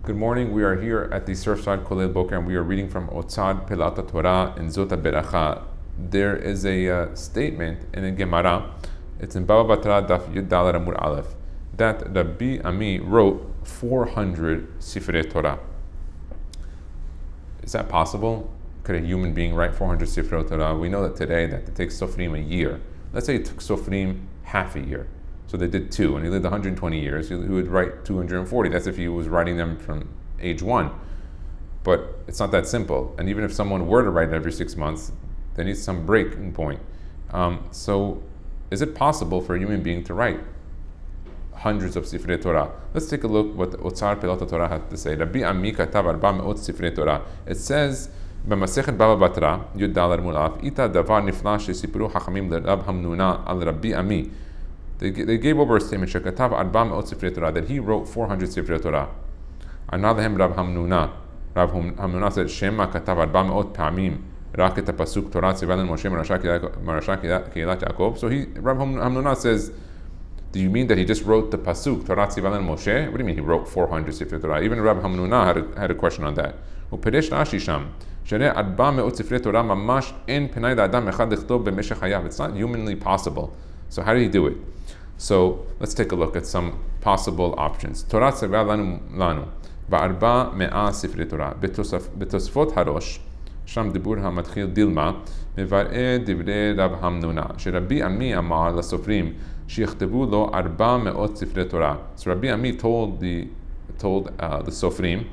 Good morning. We are here at the Surfside Kollel Boker, and we are reading from Otzad Pelata Torah in Zota Beracha. There is a statement in the Gemara. It's in Baba Batra Daf Yud Dalet Amud Aleph that Rabbi Ami wrote 400 Sifrei Torah. Is that possible? Could a human being write 400 Sifrei Torah? We know that today that it takes Sofrim a year. Let's say it took Sofrim half a year. So they did two, and he lived 120 years. He would write 240. That's if he was writing them from age 1. But it's not that simple. And even if someone were to write it every 6 months, they need some breaking point. So is it possible for a human being to write hundreds of Sifrei Torah? Let's take a look what Otzar Pelata Torah has to say. Rabbi Ami katav 400 Sifrei Torah. It says, במסכת בבא בתרא, י"ד עמוד א', איתה דבר נפלא שסיפרו חכמים לרב המנונה על רבי עמי. They gave over a statement שכתב 400 ספרי תורה, that he wrote 400 ספרי תורה. ענה להם רב המנונה. רב המנונה said, שמא כתב 400 פעמים רק את הפסוק תורה ציווה לנו משה מרשע קהילת יעקב. So Rab Hamnuna says, do you mean that he just wrote the pasuk Torah tzivah lanu Moshe? What do you mean he wrote 400 Sifrei Torah? Even Rab Hamnuna had a question on that. ופירש רש"י שם, שהרי 400 ספרי תורה ממש אין פנאי לאדם אחד לכתוב במשך חייו. It's not humanly possible. So how did he do it? So let's take a look at some possible options. תורה ציווה לנו ב400 ספרי תורה. בתוספות הראש, שם דיבור המתחיל דילמה, מבאר דברי רב המנונה, שרבי עמי אמר לסופרים שיכתבו לו 400 ספרי תורה. So Rabbi Ami told the Sofrim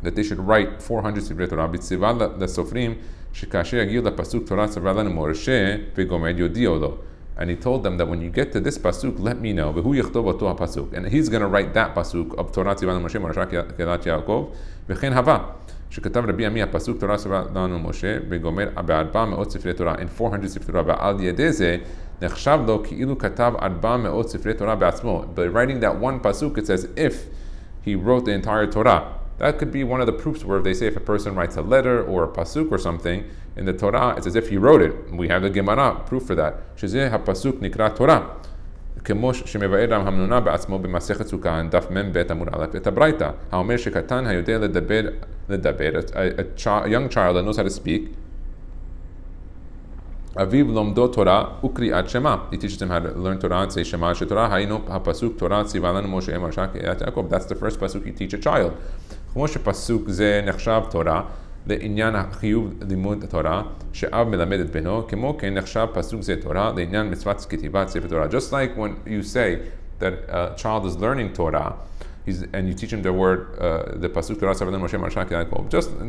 that they should write 400 ספרי תורה. בציווה לסופרים שכאשר יגיעו לפסוק תורה ציווה לנו משה וגומר יודיעו לו. And he told them that when you get to this pasuk, let me know. והוא יכתוב אותו הפסוק. And he's going to write that pasuk of תורה ציווה לנו משה מרשע קהילת יעקב. וכן הווה שכתב רבי עמי הפסוק תורה ציווה לנו משה וגומר ב400 ספרי תורה, in 400 ספרי תורה, ועל ידי זה נחשב לו כאילו כתב 400 ספרי תורה בעצמו. By writing that one pasuk, it's as if he wrote the entire Torah. That could be one of the proofs where they say if a person writes a letter or a pasuk or something in the Torah, it's as if he wrote it. We have the Gemara proof for that. שזה הפסוק נקרא תורה. כמו שמבאר רב המנונה בעצמו במסכת סוכה, דף מ"ב עמוד א', את הברייתא, האומר שקטן היודע לדבר, a young child that knows how to speak, אביו לומדו תורה וקריאת שמע. He teaches him how to learn Torah and say שמע, שתורה היינו הפסוק תורה ציווה לנו משה מרשע קהילת יעקב. That's the first pasuk you teach a child. כמו שפסוק זה נחשב תורה לעניין החיוב לימוד התורה שאב מלמד את בנו, כמו כן נחשב פסוק זה תורה לעניין מצוות כתיבת ספר תורה. Just like when you say that a child is learning Torah, and you teach him the word, the pasuk Torah ציווה לנו משה מרשע קהילת יעקב.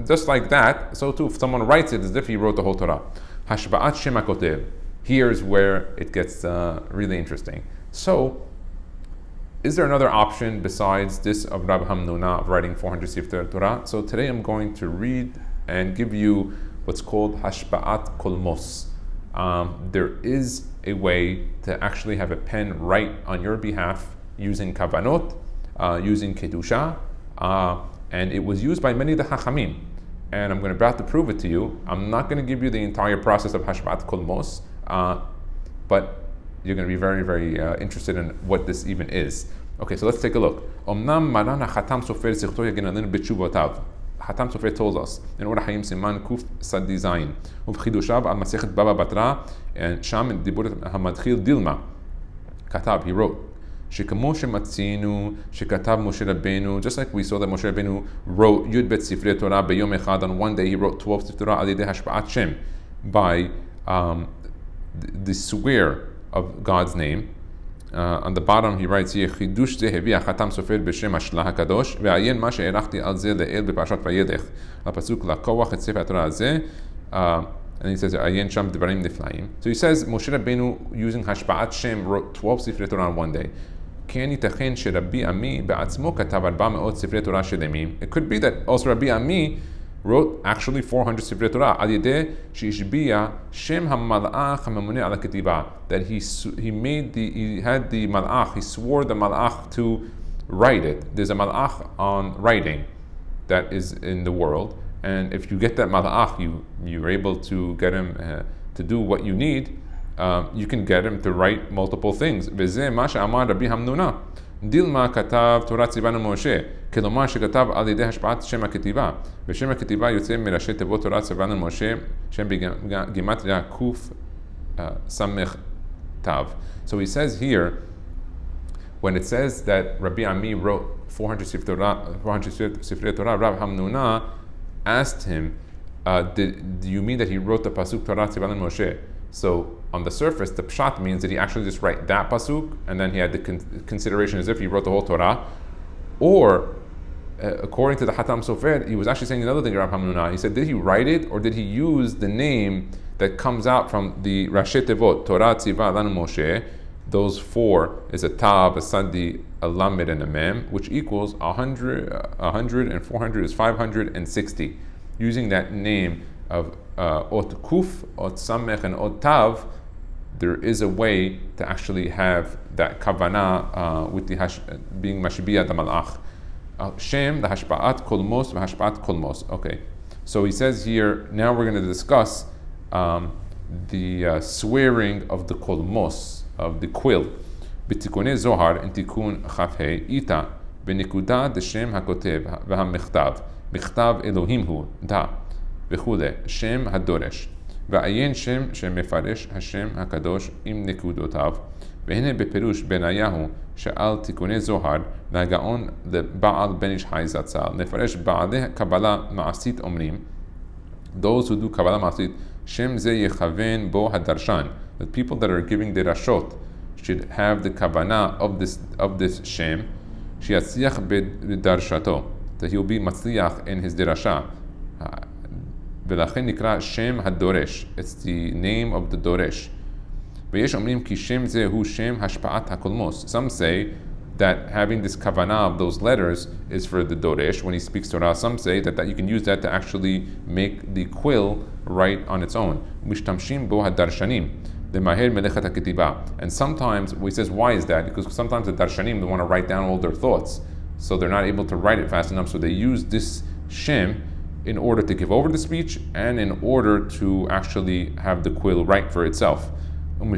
Just like that, so too if someone writes it as if he wrote the whole Torah. השבעת שם הכותב. Here's where it gets really interesting. So, is there another option besides this of Rab Hamnuna of writing 400 Sifrei Torah? So today I'm going to read and give you what's called Hashba'at Kolmos. There is a way to actually have a pen write on your behalf using kavanot, using kedusha, and it was used by many of the Chachamim. And I'm about to prove it to you. I'm not going to give you the entire process of Hashba'at Kolmos, but you're going to be very, very interested in what this even is. Okay, so let's take a look. Omnam Maran HaChatam Sofer Zichto Yagen Alenu B'Tshuvotav. Chatam Sofer tells us in Orach Hayim Siman Kuf Sadi Zayin Uvchidushav Al Masechet Baba Batra, and Sham Dibur Hamadchil Dilma Katab, he wrote Shekamo Shematzinu Shekatav Moshe Rabbeinu, just like we saw that Moshe Rabbeinu wrote Yud Bet Sifrei Torah Beyom Echad, on one day he wrote 12 Sifrei Torah Al Yedei Hashba'at Shem, by the swear of God's name. On the bottom he writes here, חידוש זה הביא החתם סופר בשם השלה הקדוש, ועיין מה שהערכתי על זה לאל בפרשת וילך, הפסוק לקוח את ספר התורה הזה, and he says, עיין שם דברים נפלאים. So he says, Moshe Rabbeinu using השפעת שם wrote 12 ספרי תורה on one day. כן ייתכן שרבי עמי בעצמו כתב 400 ספרי תורה שלמים. It could be that also Rabbi Ami wrote actually 400 Sifrei Torah על ידי שהשביע שם המלאך הממונה על הכתיבה, that he had the malach, he swore the malach to write it. There's a malach on writing that is in the world, and if you get that malach, you're able to get him to do what you need. You can get him to write multiple things. וזה מה שאמר רבי המנונה. דילמה כתב תורה ציווה לנו משה, כלומר שכתב על ידי השפעת שם הכתיבה, ושם הכתיבה יוצא מראשי תיבות תורה ציווה לנו משה, שם בגימטריה סמך tav. So he says here, when it says that Rabbi Ami wrote 400 Sifrei Torah, Rav Hamnuna asked him, do you mean that he wrote the pasuk Torah tzivah lanu Moshe? So on the surface, the pshat means that he actually just write that pasuk, and then he had the consideration as if he wrote the whole Torah, or according to the Hatam Sofer, he was actually saying another thing, Rav Hamnuna. He said, did he write it, or did he use the name that comes out from the Rashi Tevot, Torah tzivah lanu Moshe? Those four is a tav, a sadi, a lamed, and a mem, which equals 100, and 400 is 560. Using that name of ot kuf, ot samech, and ot tav, there is a way to actually have that kavanah with the being mashbiya the malach. Shem, the hashpa'at kolmos, hashpa'at kolmos. Okay, so he says here, now we're going to discuss the swearing of the kolmos, of the quill. B'tikunei Zohar in tikun chafhei ita b'nikuda d'shem hakotev v'hamechtav מכתב אלוהים הוא, דה, וכולי, שם הדורש, ועיין שם שמפרש השם הקדוש עם נקודותיו, והנה בפירוש בניהו שעל תיקוני זוהר, והגאון לבעל בן איש חי זצ"ל, נפרש בעלי קבלה מעשית אומרים, those who do קבלה מעשית, שם זה יכוון בו הדרשן, the people that are giving דרשות should have the כוונה of this שם, שיצליח בדרשתו, that he will be matzliach in his dirasha. ולכן נקרא שם הדורש. It's the name of the דורש. ויש אומרים כי שם זה הוא שם השפעת הקולמוס. Some say that having this kavanah of those letters is for the doresh when he speaks Torah. Some say that you can use that to actually make the quill write on its own. משתמשים בו הדרשנים. למהר מלאכת הכתיבה. And sometimes, he says, why is that? Because sometimes the darshanim, they want to write down all their thoughts. So they're not able to write it fast enough, so they use this shem in order to give over the speech and in order to actually have the quill write for itself. And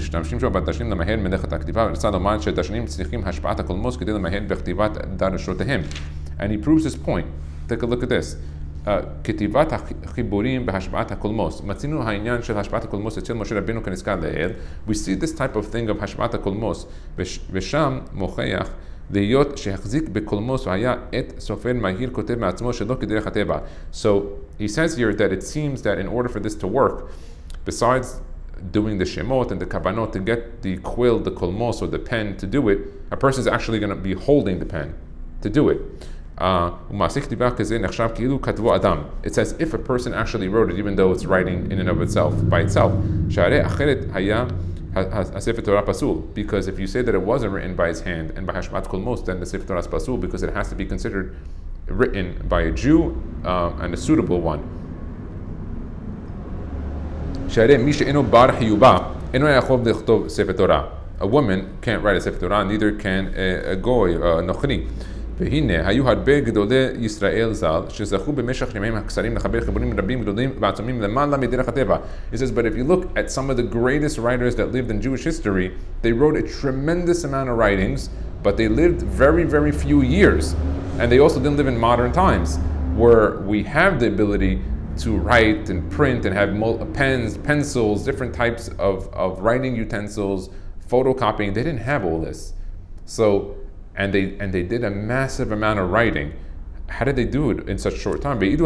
he proves this point. Take a look at this. כתיבת החיבורים בהשפעת הקולמוס. מצינו העניין של השפעת הקולמוס אצל משה רבינו כנזכר לעיל. We see this type of thing of השפעת הקולמוס, ושם מוכיח להיות שהחזיק בקולמוס והיה עת סופר מהיר כותב מעצמו שלא כדרך הטבע. So he says here that it seems that in order for this to work, besides doing the shemot and the kavanot to get the quill, the kolmos, or the pen to do it, a person is actually going to be holding the pen to do it. It's as if a person actually wrote it, even though it's writing in and of itself, by itself. Because if you say that it wasn't written by his hand and by hashmat kolmos, then the Sefer Torah is pasul, because it has to be considered written by a Jew and a suitable one. A woman can't write a Sefer Torah, neither can a goy, nochri. והנה, היו הרבה גדולי ישראל ז"ל שזכו במשך ימיהם הקצרים לחבר חיבורים רבים גדולים ועצומים למעלה מדרך הטבע. He says, but if you look at some of the greatest writers that lived in Jewish history, they wrote a tremendous amount of writings, but they lived very, very few years. And they also didn't live in modern times, where we have the ability to write and print and have pens, pencils, different types of writing utensils, photocopying. They didn't have all this. So, and they did a massive amount of writing. How did they do it in such a short time? A lot of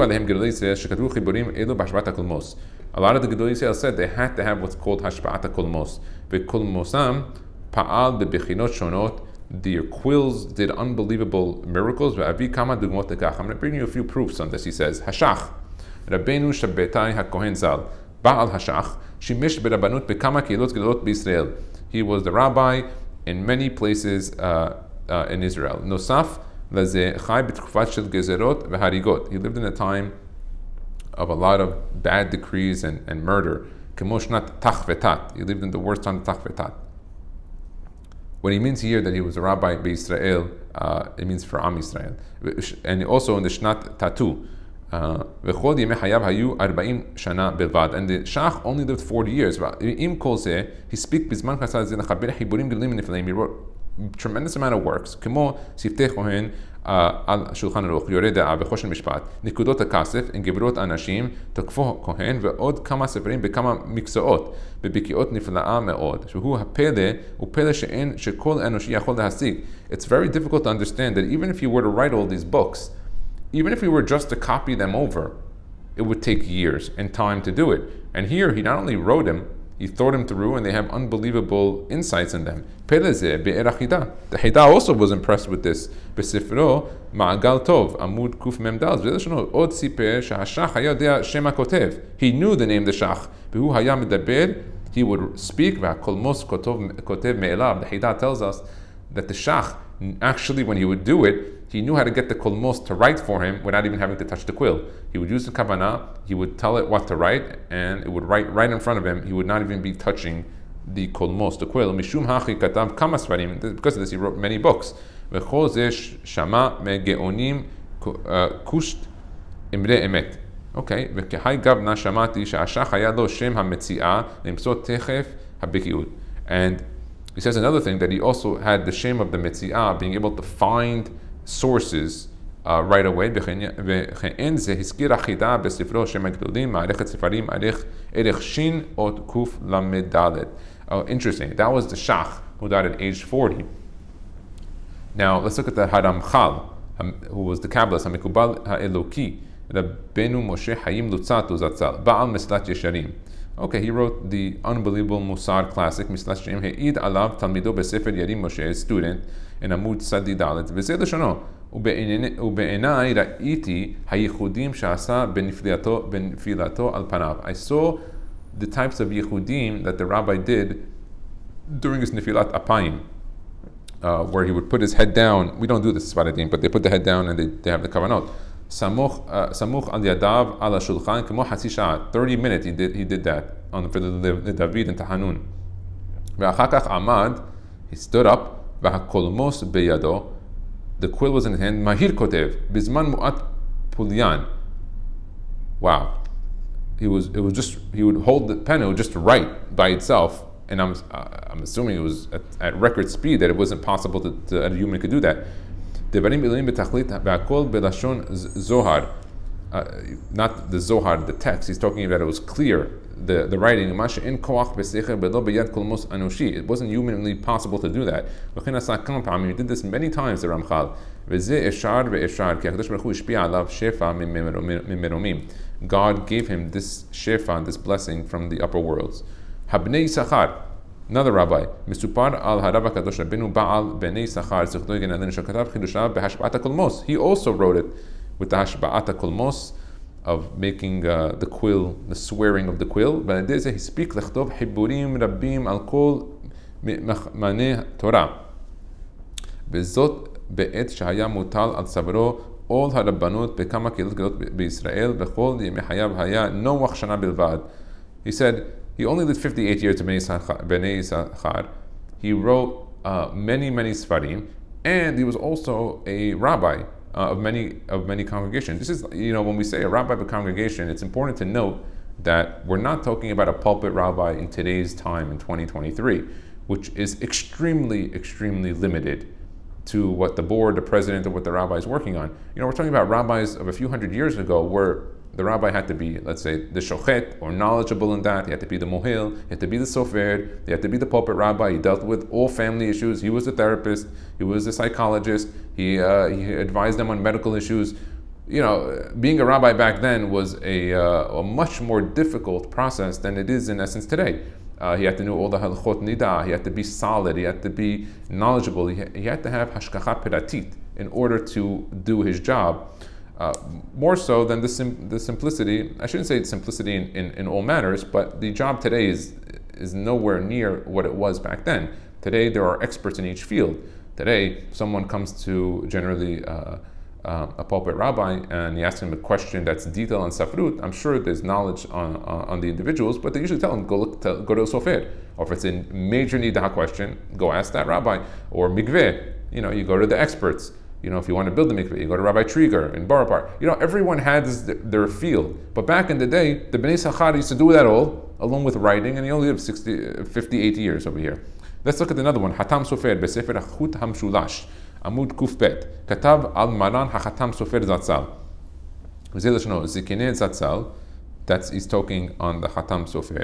the Gedolei Yisrael said they had to have what's called hashpa'at kolmos. Their quills did unbelievable miracles. I'm going to bring you a few proofs on this. He says, Hashach, Rabbeinu Shabbetai HaKohen Zal, Ba'al Hashach, Shimish B'Rabbanut B'Kama Keilot Gedolot B'Yisrael. He was the rabbi in many places in Israel. Nosaf Laze Chai B'Tkufat Shel Gezerot V'Harigot. He lived in a time of a lot of bad decrees and murder. Kemoshnat Tach V'Tat. He lived in the worst time of Tach V'Tat. When he means here that he was a rabbi by Israel, it means for Am Yisrael. And also in the Shnat Tatu. V'chol Yemei Hayav Hayu 40 Shana Bilvad. And the Shach only lived 40 years. Im Kol Zeh, he speak Bizman Chasad Zeh Lechaber Hiburim Gedolim Nifleim. He wrote tremendous amount of works. Kemo Siftei Kohen על שולחן ערוך, יורה דעה בחושן משפט, נקודות הכסף, גברות אנשים, תקפו כהן ועוד כמה ספרים בכמה מקצועות, בבקיאות נפלאה מאוד, שהוא הפלא, הוא פלא שכל אנושי יכול להשיג. It's very difficult to understand that even if you were to write all these books, even if you were just to copy them over, it would take years and time to do it. And here, he not only wrote them, he thought them through, and they have unbelievable insights in them. The Hida also was impressed with this. בספרו, מעגל טוב, עמוד קמ"ד, עוד סיפר שהשח היה יודע שם הכותב. He knew the name the shach. והוא היה מדבר, he would speak, והקולמוס כותב מאליו. The Hida tells us that the shach, actually when he would do it, he knew how to get the kolmos to write for him without even having to touch the quill. He would use the kavanah, he would tell it what to write, and it would write right in front of him. He would not even be touching the kolmos, the quill. Mishum hachi katav kama svarim. Because of this, he wrote many books. V'chol zeh shama megeonim kusht imre emet. Okay. V'kehai gavna shamati she'ashach haya lo shem hametziah limsot techef habekiut. And he says another thing, that he also had the shame of the metziah, being able to find sources right away. וכן זה הזכיר החידה בספרו שם הגדולים, מערכת ספרים, ערך שין עוד קוף למדלת. Oh, interesting. That was the Shach, who died at age 40. Now, let's look at the Haramchal, who was the Kabbalist, המקובל האלוקי, רבנו משה חיים לוצאטו זצ"ל, בעל מסילת ישרים. Okay, he wrote the unbelievable Musar classic, מסילת ישרים, העיד עליו תלמידו בספר ירים משה, student, in עמוד צדי ד' וזה לשונו, ובעיניי ראיתי הייחודים שעשה בנפילתו על פניו. I saw the types of yichudim that the rabbi did during his nefilat apayim, where he would put his head down. We don't do this Sfaradim, but they put the head down and they have the kavanot. Samuch al yadav ala shulchan kemo hatzi sha'at. 30 minutes he did that for the David and Tahanun. Ve'achar kach amad, he stood up, והקולמוס בידו, the quill was in his hand, mahir kotev, bizman mu'at pulyan. Wow. He would hold the pen, it would just write by itself, and I'm assuming it was at record speed, that it wasn't possible that a human could do that. דברים אלוהים בתכלית, והכל בלשון זוהר. Not the Zohar, the text. He's talking about it was clear, the writing. It wasn't humanly possible to do that. He did this many times, the Ramchal. God gave him this shefa, this blessing from the upper worlds. Another rabbi, he also wrote it with the hashba'at kolmos, of making the quill, the swearing of the quill. But he speaks lechtov hiburim rabbim al kol maneh Torah. Bezot be'et shahaya mutal al savro all harabbanut bekama kilot gelot beIsrael bechol yemei hayav haya noach shana bilvad. He said he only lived 58 years to Bnei Yisachar. He wrote many sfarim, and he was also a rabbi of many congregations. This is, when we say a rabbi of a congregation, it's important to note that we're not talking about a pulpit rabbi in today's time in 2023, which is extremely limited to what the board, the president, or what the rabbi is working on. We're talking about rabbis of a few hundred years ago, where the rabbi had to be, let's say, the shochet, or knowledgeable in that. He had to be the mohil, he had to be the sofer, he had to be the pulpit rabbi. He dealt with all family issues. He was a therapist, he was a psychologist, he advised them on medical issues. Being a rabbi back then was a much more difficult process than it is in essence today. He had to know all the halachot nida, he had to be solid, he had to be knowledgeable, he had to have hashkacha peratit in order to do his job. More so than the simplicity. I shouldn't say simplicity in all matters, but the job today is nowhere near what it was back then. Today there are experts in each field. Today, someone comes to generally a pulpit rabbi and he asks him a question that's detailed on safrut. I'm sure there's knowledge on the individuals, but they usually tell him go to a sofer. Or if it's a major nidah question, go ask that rabbi. Or mikveh, you go to the experts. If you want to build the mikveh, you go to Rabbi Trieger in Batra. Everyone has their field. But back in the day, the Bnei Yisachar used to do that all, along with writing, and he only lived 58 years over here. Let's look at another one. Hatam Sofer, Besefer Achut Hamshulash. עמוד ק"ב, כתב על מרן החתם סופר זצ"ל. וזה לשונו, זקני זצ"ל, he's talking on the חתם סופר,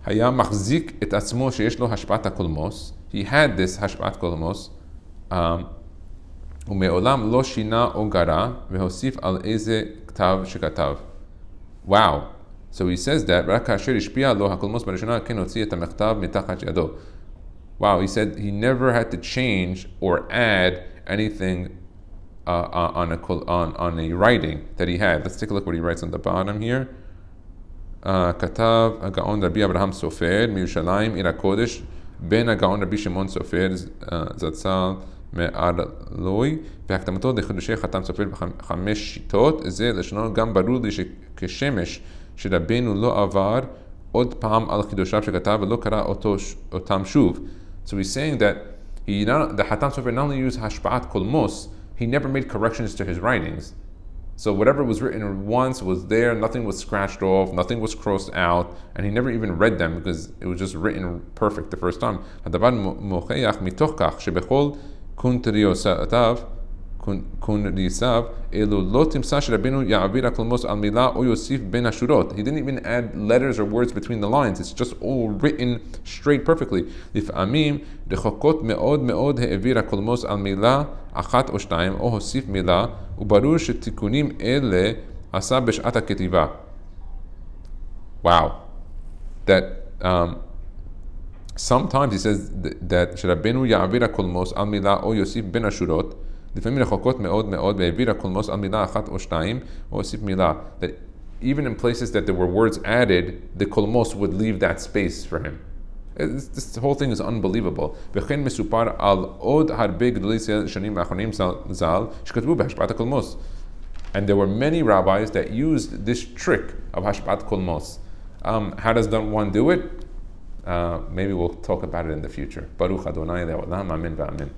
היה מחזיק את עצמו שיש לו השפעת הקולמוס, he had this השפעת קולמוס, ומעולם לא שינה או גרע, והוסיף על איזה כתב שכתב. Wow. So he says that, רק כאשר השפיע לו הקולמוס בראשונה, כן הוציא את המכתב מתחת ידו. Wow, he said he never had to change or add anything on a writing that he had. Let's take a look what he writes on the bottom here. כתב הגאון רבי אברהם סופר מירושלים עיר הקודש, בן הגאון רבי שמעון סופר זצ"ל מערלוי, והקדמתו לחידושי חתם סופר בחמש שיטות. זה לשונו, גם ברור לי שכשמש שרבנו לא עבר עוד פעם על חידושיו שכתב ולא קרא אותם שוב. So he's saying that the Hatam Sofer not only used hashpa'at kolmos, he never made corrections to his writings. So whatever was written once was there, nothing was scratched off, nothing was crossed out, and he never even read them because it was just written perfect the first time. הדבר מוכיח מתוך כך שבכל קונריסיו אלו לא תמצא שרבנו יעביר הקולמוס על מילה או יוסיף בין השורות. He didn't even add letters or words between the lines. It's just all written straight perfectly. לפעמים רחוקות מאוד מאוד העביר הקולמוס על מילה אחת או שתיים או הוסיף מילה, וברור שתיקונים אלה עשה בשעת הכתיבה. Wow. That sometimes he says that שרבנו יעביר הקולמוס על מילה או יוסיף בין השורות, לפעמים רחוקות מאוד מאוד, והעביר הקולמוס על מילה אחת או שתיים, או הוסיף מילה. That even in places that there were words added, the kolmos would leave that space for him. This whole thing is unbelievable. וכן מסופר על עוד הרבה גדולי שנים האחרונים ז"ל, שכתבו בהשפעת הקולמוס. And there were many rabbis that used this trick of hashpat kolmos. How does one do it? Maybe we'll talk about it in the future. Baruch Adonai le'olam, amen v'amen.